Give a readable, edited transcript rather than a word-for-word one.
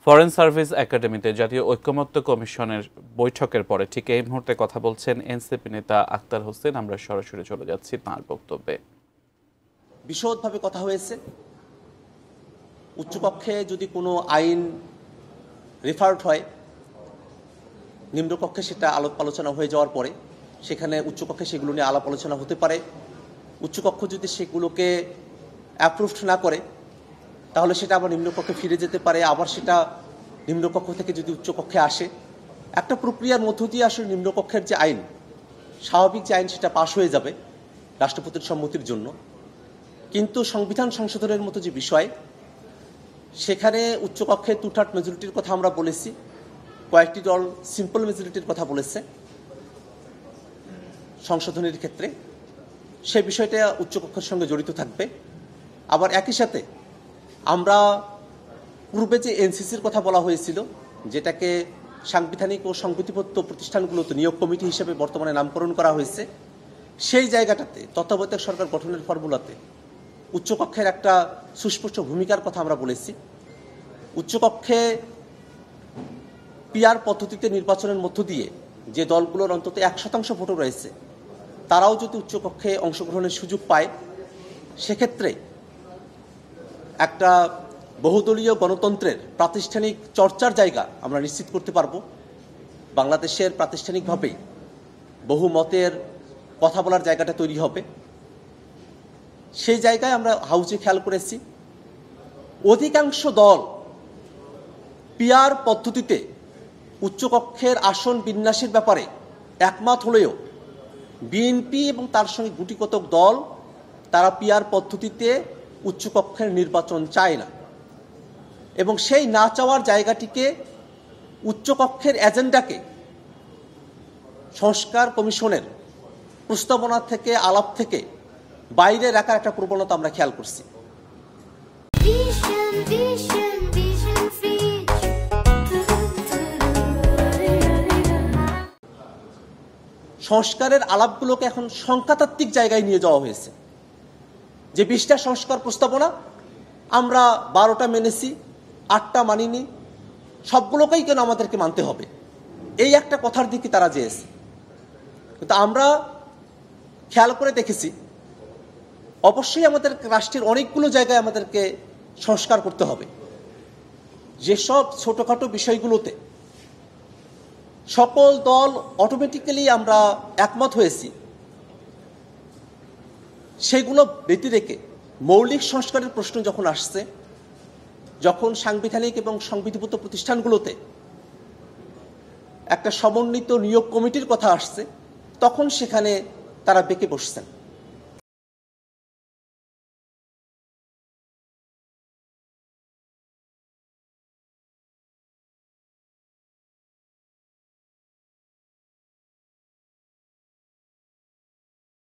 Foreign service একাডেমিতে জাতীয় ঐকমত্য কমিশনের বৈঠকের পরে ঠিক এই মুহূর্তে কথা বলছেন এনসিপি নেতা আক্তার হোসেন। আমরা সরাসরি চলে যাচ্ছি তাঁর বক্তব্যে। বিশদভাবে কথা হয়েছে। উচ্চকক্ষে যদি কোনো আইন রেফার্ড হয়, নিম্নকক্ষে সেটা আলাপ আলোচনা হয়ে যাওয়ার পরে সেখানে উচ্চকক্ষে সেগুলো নিয়ে আলাপ আলোচনা হতে পারে। উচ্চকক্ষ যদি সেগুলোকে অ্যাপ্রুভড না করে তাহলে সেটা আবার নিম্নকক্ষে ফিরে যেতে পারে, আবার সেটা নিম্নকক্ষ থেকে যদি উচ্চকক্ষে আসে, একটা প্রক্রিয়ার মধ্য দিয়ে আসলে নিম্নকক্ষের যে আইন, স্বাভাবিক যে আইন, সেটা পাশ হয়ে যাবে রাষ্ট্রপতির সম্মতির জন্য। কিন্তু সংবিধান সংশোধনের মতো যে বিষয়, সেখানে উচ্চকক্ষে 2/3 মেজরিটির কথা আমরা বলেছি, কয়েকটি দল সিম্পল মেজরিটির কথা বলেছে সংশোধনের ক্ষেত্রে। সে বিষয়টা উচ্চকক্ষের সঙ্গে জড়িত থাকবে। আবার একই সাথে আমরা পূর্বে যে এনসিসির কথা বলা হয়েছিল, যেটাকে সাংবিধানিক ও সংবিধিবদ্ধ প্রতিষ্ঠানগুলোতে নিয়োগ কমিটি হিসেবে বর্তমানে নামকরণ করা হয়েছে, সেই জায়গাটাতে তত্ত্বাবধায়ক সরকার গঠনের ফর্মুলাতে উচ্চকক্ষের একটা সুস্পষ্ট ভূমিকার কথা আমরা বলেছি। উচ্চকক্ষে পিআর পদ্ধতিতে নির্বাচনের মধ্য দিয়ে যে দলগুলোর অন্তত 1% ভোটও রয়েছে, তারাও যদি উচ্চকক্ষে অংশগ্রহণের সুযোগ পায়, সেক্ষেত্রে একটা বহুদলীয় গণতন্ত্রের প্রাতিষ্ঠানিক চর্চার জায়গা আমরা নিশ্চিত করতে পারব। বাংলাদেশের প্রাতিষ্ঠানিকভাবেই বহু মতের কথা বলার জায়গাটা তৈরি হবে। সেই জায়গায় আমরা হাউজে খেয়াল করেছি, অধিকাংশ দল পিআর পদ্ধতিতে উচ্চকক্ষের আসন বিন্যাসের ব্যাপারে একমত হলেও বিএনপি এবং তার সঙ্গে গুটিকতক দল, তারা পিআর পদ্ধতিতে উচ্চকক্ষের নির্বাচন চায় না, এবং সেই না চাওয়ার জায়গাটিকে উচ্চকক্ষের এজেন্ডাকে সংস্কার কমিশনের প্রস্তাবনা থেকে, আলাপ থেকে বাইরে রাখার একটা প্রবণতা আমরা খেয়াল করছি। সংস্কারের আলাপগুলোকে এখন সংখ্যাতাত্ত্বিক জায়গায় নিয়ে যাওয়া হয়েছে, যে 20টা সংস্কার প্রস্তাবনা, আমরা 12টা মেনেছি, 8টা মানিনি, সবগুলোকেই কেন আমাদেরকে মানতে হবে, এই একটা কথার দিকে তারা যেয়েছে। কিন্তু আমরা খেয়াল করে দেখেছি, অবশ্যই আমাদের রাষ্ট্রের অনেকগুলো জায়গায় আমাদেরকে সংস্কার করতে হবে। যেসব ছোটোখাটো বিষয়গুলোতে সকল দল অটোমেটিক্যালি আমরা একমত হয়েছি, সেগুলো ব্যতি রেখে মৌলিক সংস্কারের প্রশ্ন যখন আসছে, যখন সাংবিধানিক এবং সংবিধিবদ্ধ প্রতিষ্ঠানগুলোতে একটা সমন্বিত নিয়োগ কমিটির কথা আসছে, তখন সেখানে তারা বেঁকে বসছেন।